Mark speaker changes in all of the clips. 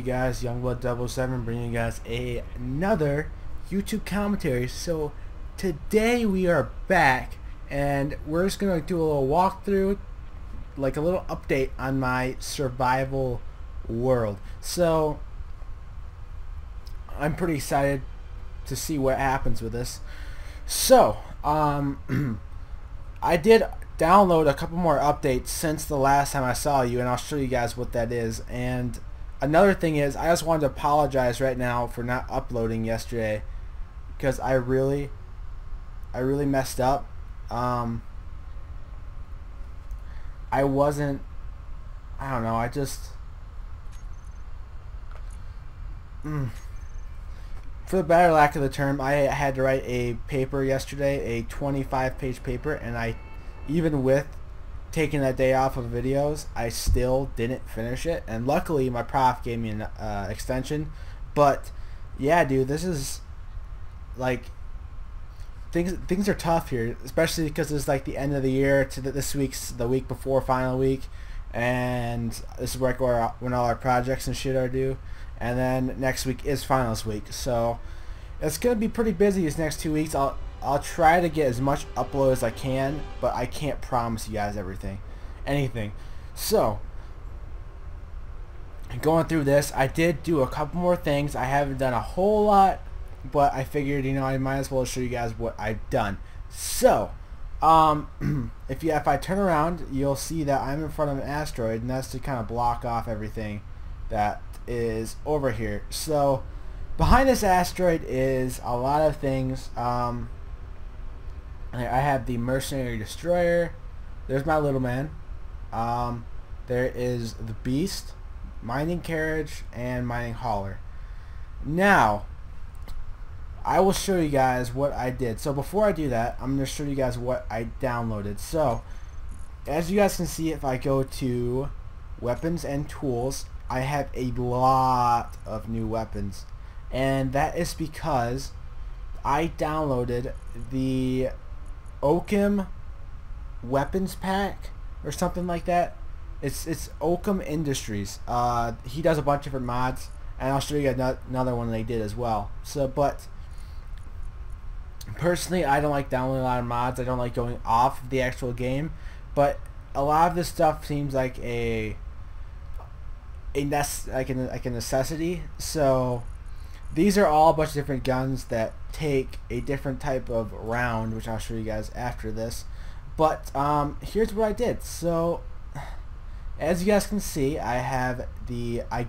Speaker 1: guys? Youngblood 007 bringing you guys another YouTube commentary. So today we are back and we're just going to do a little walkthrough, like a little update on my survival world. So I'm pretty excited to see what happens with this. So I did download a couple more updates since the last time I saw you, and I'll show you guys what that is. And another thing is, I just wanted to apologize right now for not uploading yesterday because I really messed up. I don't know, I just for the better lack of the term, I had to write a paper yesterday, a 25-page paper, and even with taking that day off of videos, I still didn't finish it. And luckily my prof gave me an extension. But yeah, dude, this is like things are tough here, especially because it's like the end of the year. This week's the week before final week, and this is like when all our projects and shit are due. And then next week is finals week, so it's gonna be pretty busy these next 2 weeks. I'll try to get as much upload as I can, but I can't promise you guys anything. So going through this, I did do a couple more things. I haven't done a whole lot, but I figured, you know, I might as well show you guys what I've done. So if I turn around, you'll see that I'm in front of an asteroid, and that's to kind of block off everything that is over here. So behind this asteroid is a lot of things. I have the Mercenary destroyer. There's my little man. There is the beast, mining carriage, and mining hauler. Now I will show you guys what I did. So before I do that, I'm going to show you guys what I downloaded. So as you guys can see, if I go to weapons and tools, I have a lot of new weapons, and that is because I downloaded the Okim weapons pack or something like that. It's Okim Industries. He does a bunch of different mods, and I'll show you another one they did as well. So, but personally, I don't like downloading a lot of mods. I don't like going off of the actual game, but a lot of this stuff seems like a necessity. So these are all a bunch of different guns that take a different type of round, which I'll show you guys after this. But here's what I did. So as you guys can see, I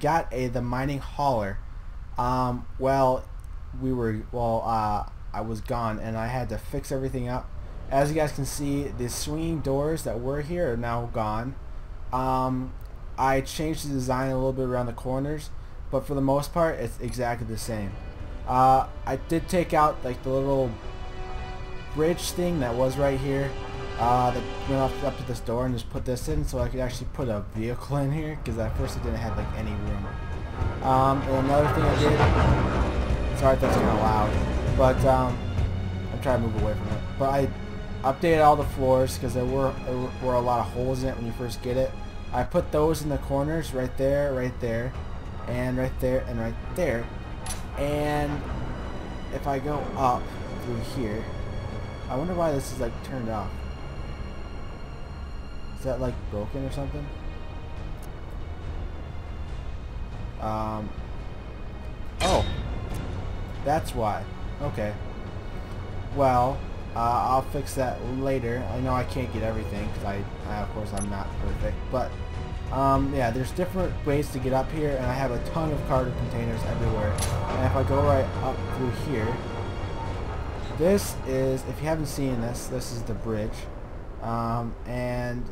Speaker 1: got the mining hauler. I was gone and I had to fix everything up. As you guys can see, the swinging doors that were here are now gone. I changed the design a little bit around the corners, but for the most part it's exactly the same. I did take out like the little bridge thing that was right here, that went up to this door, and just put this in so I could actually put a vehicle in here, because at first it didn't have like any room. And another thing I did, sorry if that's kind of loud, but I'm trying to move away from it, but I updated all the floors because there were a lot of holes in it when you first get it. I put those in the corners, right there, and right there, and right there. And if I go up through here, I wonder why this is like turned off. Is that like broken or something? Oh, that's why. Okay. Well, I'll fix that later. I know I can't get everything because of course I'm not perfect, but yeah, there's different ways to get up here, and I have a ton of cargo containers everywhere. And if I go right up through here, this is, if you haven't seen this is the bridge, and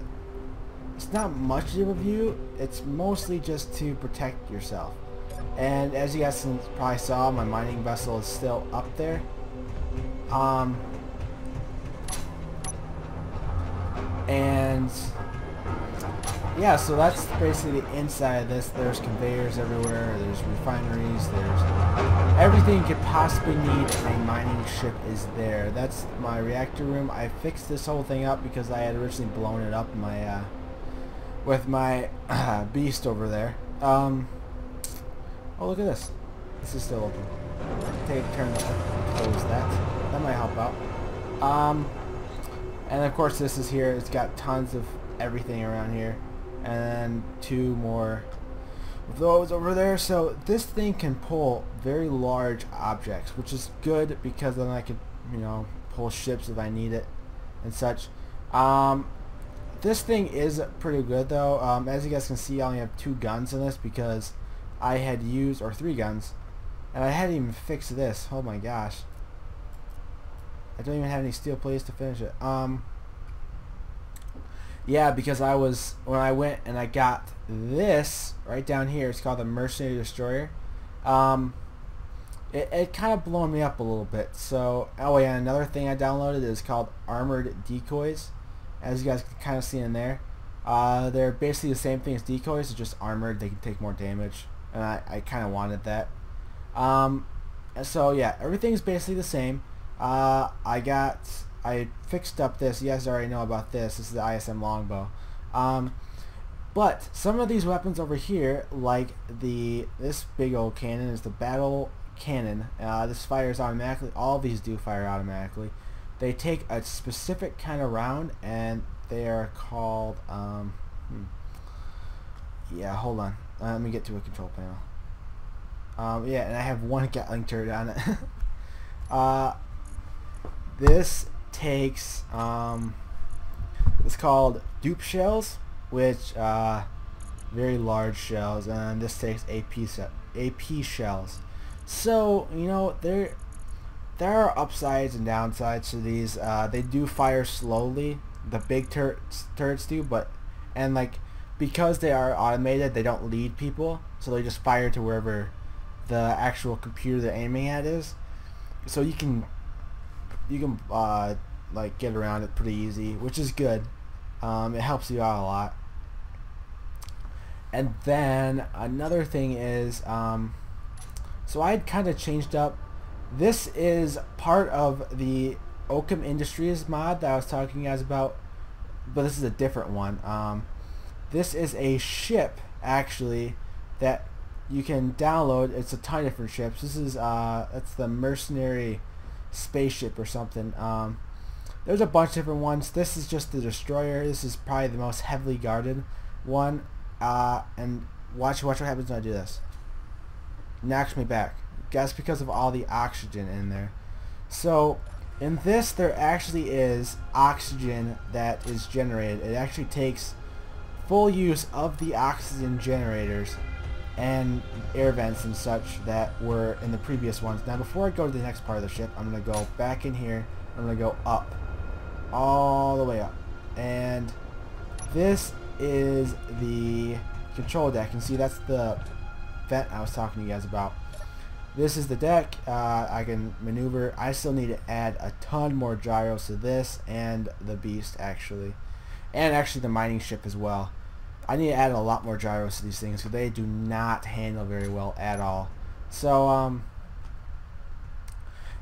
Speaker 1: it's not much of a view. It's mostly just to protect yourself. And as you guys probably saw, my mining vessel is still up there. And yeah, so that's basically the inside of this. There's conveyors everywhere, there's refineries, there's everything you could possibly need in a mining ship is there. That's my reactor room. I fixed this whole thing up because I had originally blown it up in my with my beast over there. Oh, look at this. This is still open. Take a turn to close that. That might help out. And of course this is here. It's got tons of everything around here. And then 2 more of those over there. So this thing can pull very large objects, which is good because then I could, you know, pull ships if I need it and such. This thing is pretty good though. As you guys can see, I only have 2 guns in this because I had used, or 3 guns, and I hadn't even fixed this. Oh my gosh. I don't even have any steel plates to finish it. Yeah, because when I went and I got this right down here, it's called the Mercenary Destroyer. It kind of blown me up a little bit. So, oh yeah, another thing I downloaded is called Armored Decoys. As you guys can kind of see in there. They're basically the same thing as decoys, it's just armored, they can take more damage. And I kind of wanted that. So yeah, everything's basically the same. I fixed up this. You guys already know about this. This is the ISM longbow. But some of these weapons over here, like this big old cannon, is the battle cannon. This fires automatically. All of these do fire automatically. They take a specific kind of round, and they are called. Yeah, hold on. Let me get to a control panel. Yeah, and I have 1 Gatling turret on it. This takes it's called dupe shells, which very large shells, and this takes AP shells. So you know there are upsides and downsides to these. They do fire slowly. The big turrets do, and like because they are automated, they don't lead people, so they just fire to wherever the actual computer they're aiming at is. So you can like get around it pretty easy, which is good. It helps you out a lot. And then another thing is, so I had kind of changed up. This is part of the Okim Industries mod that I was talking to you guys about, but this is a different one. This is a ship actually that you can download. It's a ton of different ships. This is it's the Mercenary spaceship or something. There's a bunch of different ones. This is just the destroyer. This is probably the most heavily guarded one. And watch what happens when I do this. Knocks me back. That's because of all the oxygen in there. So in this, there actually is oxygen that is generated. It actually takes full use of the oxygen generators and air vents and such that were in the previous ones. Now before I go to the next part of the ship, I'm going to go back in here. I'm going to go up. All the way up. And this is the control deck. And see, that's the vent I was talking to you guys about. This is the deck. I can maneuver. I still need to add a ton more gyros to this and the beast actually. And actually the mining ship as well. I need to add a lot more gyros to these things because they do not handle very well at all. So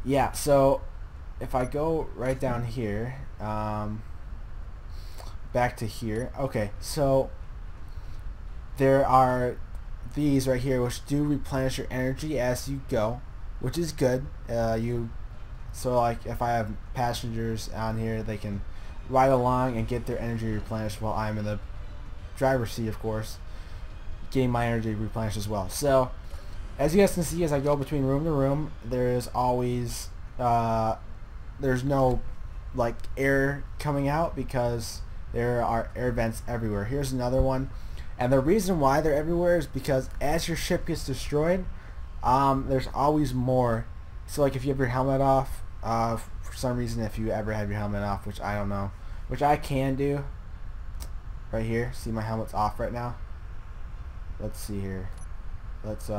Speaker 1: yeah, so if I go right down here, back to here. Okay, so there are these right here which do replenish your energy as you go, which is good. So like if I have passengers on here, they can ride along and get their energy replenished while I'm in the driver's seat, of course, getting my energy replenished as well. So as you guys can see, as I go between room to room, there is always there's no like air coming out because there are air vents everywhere. Here's another one, and the reason why they're everywhere is because as your ship gets destroyed, there's always more. So like if you have your helmet off, for some reason, if you ever have your helmet off, which I don't know, which I can do right here. See, my helmet's off right now. Let's see here. Let's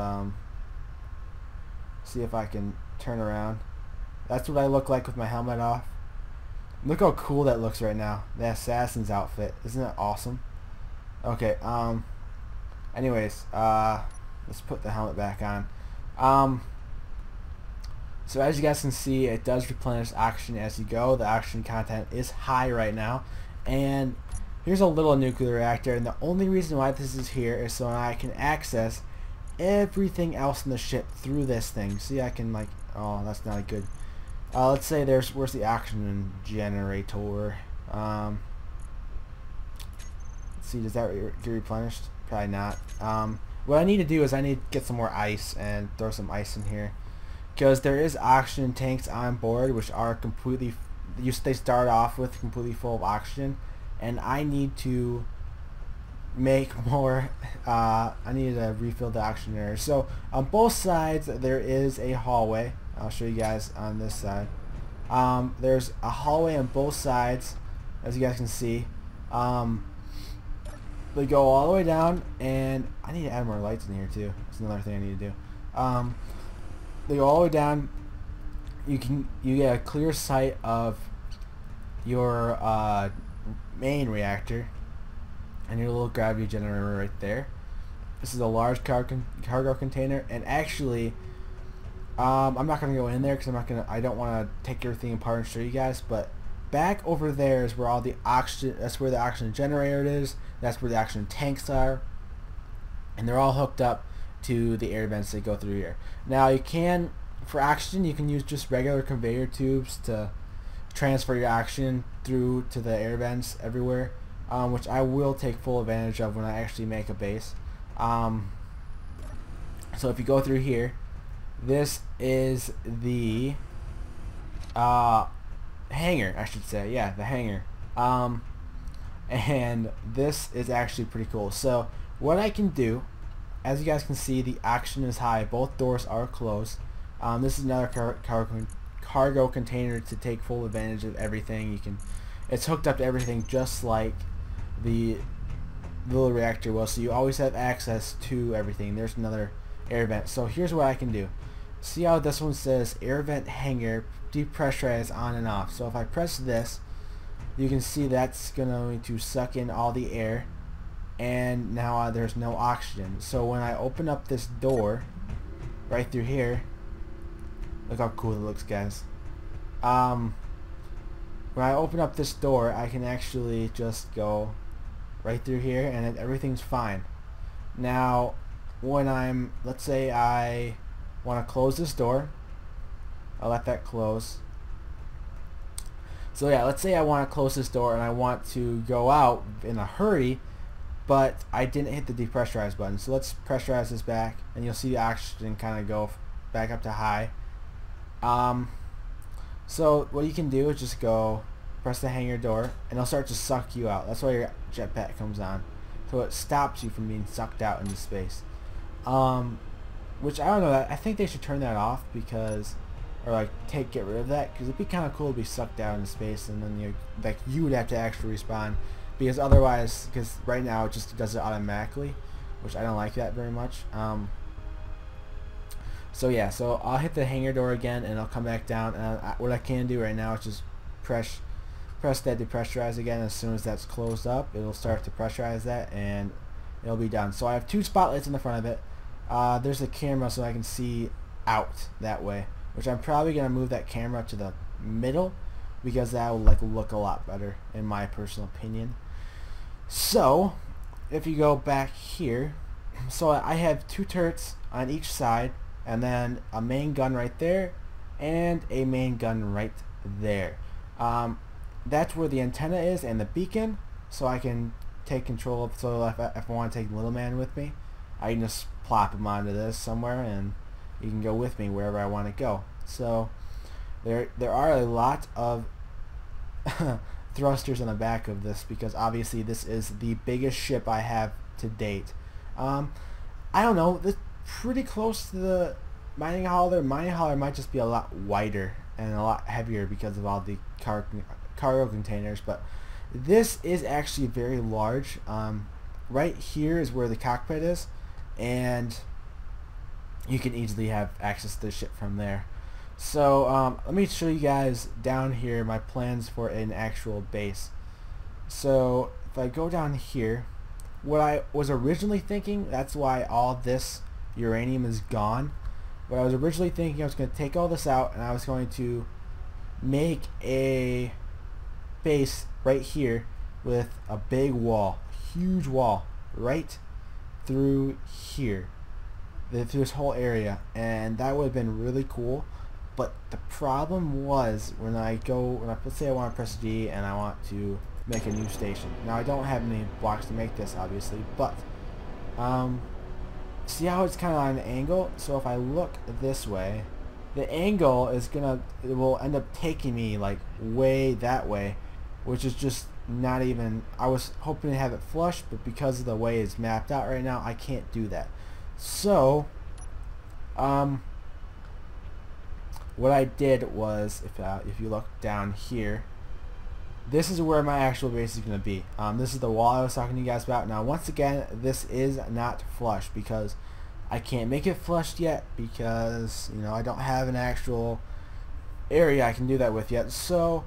Speaker 1: see if I can turn around. That's what I look like with my helmet off. Look how cool that looks right now. The assassin's outfit. Isn't that awesome? Okay, anyways, let's put the helmet back on. So as you guys can see, it does replenish oxygen as you go. The oxygen content is high right now. And here's a little nuclear reactor, and the only reason why this is here is so I can access everything else in the ship through this thing. See, I can like, oh, that's not good. Let's say where's the oxygen generator? Let's see, does that get replenished? Probably not. What I need to do is I need to get some more ice and throw some ice in here, because there is oxygen tanks on board which are completely, they start off with completely full of oxygen, and I need to make more. I need to refill the oxygenator. So on both sides there is a hallway. I'll show you guys on this side. There's a hallway on both sides, as you guys can see. They go all the way down, and I need to add more lights in here too. That's another thing I need to do. They go all the way down. You get a clear sight of your main reactor and your little gravity generator right there. This is a large cargo container, and actually, I'm not gonna go in there because I don't want to take everything apart and show you guys. But back over there is where all the oxygen. That's where the oxygen generator is. That's where the oxygen tanks are, and they're all hooked up to the air vents that go through here. Now you can, for oxygen, you can use just regular conveyor tubes to transfer your oxygen through to the air vents everywhere, which I will take full advantage of when I actually make a base. So if you go through here, this is the hangar, I should say. Yeah, the hangar. And this is actually pretty cool. So what I can do, as you guys can see, the oxygen is high. Both doors are closed. This is another cargo container to take full advantage of everything. It's hooked up to everything just like the little reactor was. So you always have access to everything. There's another air vent. So here's what I can do. See how this one says air vent hangar depressurize on and off. So if I press this, you can see that's going to suck in all the air, and now there's no oxygen. So when I open up this door right through here, look how cool it looks, guys. When I open up this door, I can actually just go right through here and everything's fine. Now when let's say I want to close this door, I'll let that close. So yeah, let's say I want to close this door and I want to go out in a hurry, but I didn't hit the depressurize button. So let's pressurize this back, and you'll see the oxygen kind of go back up to high. So what you can do is just go press the hangar door, and it'll start to suck you out. That's why your jetpack comes on, so it stops you from being sucked out into space. Which I don't know. I think they should turn that off, because, or like get rid of that, because it'd be kind of cool to be sucked out into space, and then you would have to actually respawn, because otherwise, because right now it just does it automatically, which I don't like that very much. So yeah, so I'll hit the hangar door again, and I'll come back down. And what I can do right now is just press that depressurize again. As soon as that's closed up, it'll start to pressurize that, and it'll be done. So I have two spotlights in the front of it. There's a camera so I can see out that way, which I'm probably gonna move that camera to the middle, because that will look a lot better in my personal opinion. So if you go back here, so I have two turrets on each side, and then a main gun right there and a main gun right there. That's where the antenna is and the beacon, so I can take control of. So if I want to take Little Man with me, I can just plop him onto this somewhere, and he can go with me wherever I want to go. So there are a lot of thrusters on the back of this, because obviously this is the biggest ship I have to date. I don't know, this pretty close to the mining hauler. Mining hauler might just be a lot wider and a lot heavier because of all the cargo containers, but this is actually very large. Right here is where the cockpit is, and you can easily have access to the ship from there. So let me show you guys down here my plans for an actual base. So if I go down here, what I was originally thinking, that's why all this uranium is gone. What I was originally thinking, I was going to take all this out, and I was going to make a base right here with a big wall, huge wall right through here. through this whole area, and that would have been really cool. But the problem was let's say I want to press D and I want to make a new station. Now I don't have any blocks to make this, obviously, but see how it's kind of on an angle? So if I look this way, the angle it will end up taking me like way that way, which is just not even. I was hoping to have it flush, but because of the way it's mapped out right now, I can't do that. So what I did was, if you look down here, this is where my actual base is going to be. This is the wall I was talking to you guys about. Now once again, this is not flush because I can't make it flushed yet because, you know, I don't have an actual area I can do that with yet. So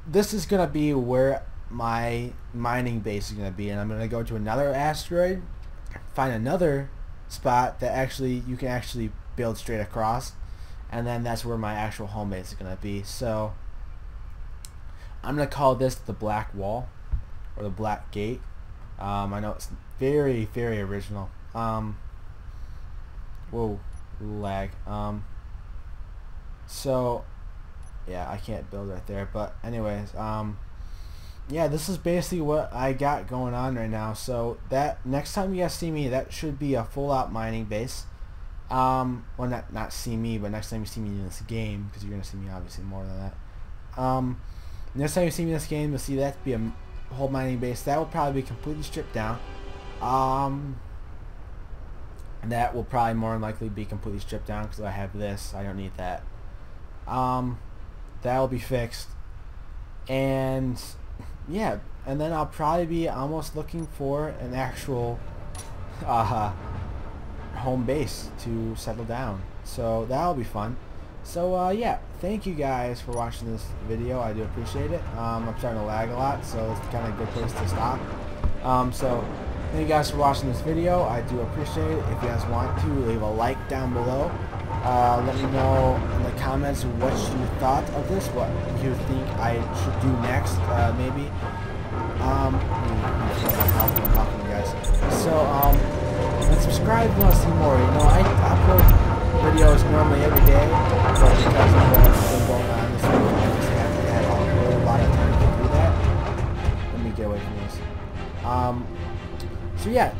Speaker 1: this is going to be where my mining base is going to be, and I'm going to go to another asteroid, find another spot that actually you can actually build straight across, and then that's where my actual home base is going to be. So I'm going to call this the Black Wall or the Black Gate. I know it's very, very original. Whoa, lag. So yeah, I can't build right there, but anyways, yeah, this is basically what I got going on right now. So that next time you guys see me, that should be a full out mining base. Well, not see me, but next time you see me in this game, because you're gonna see me obviously more than that. Next time you see me in this game, you'll see that to be a whole mining base. That will probably be completely stripped down. That will probably more than likely be completely stripped down because I have this. I don't need that. That will be fixed, and yeah, and then I'll probably be almost looking for an actual home base to settle down. So that'll be fun. So yeah, thank you guys for watching this video. I do appreciate it. I'm starting to lag a lot, so it's kind of a good place to stop. So thank you guys for watching this video. I do appreciate it. If you guys want to, leave a like down below. Let me know in the comments what you thought of this, what you think I should do next, maybe. I'm talking to you guys. So and subscribe if you want to see more. You know, I upload videos normally every day, but because of what's been going on this week, I just haven't had a lot of time to do that. Let me get away from this. So yeah,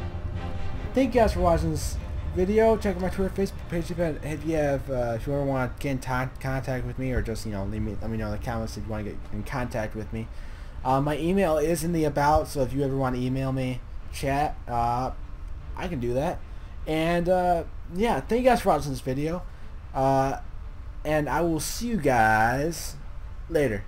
Speaker 1: thank you guys for watching this video. Check out my Twitter, Facebook page if you ever want to get in contact with me, or just, you know, let me know in the comments if you want to get in contact with me. My email is in the about, so if you ever want to email me, chat, I can do that. And yeah, thank you guys for watching this video, and I will see you guys later.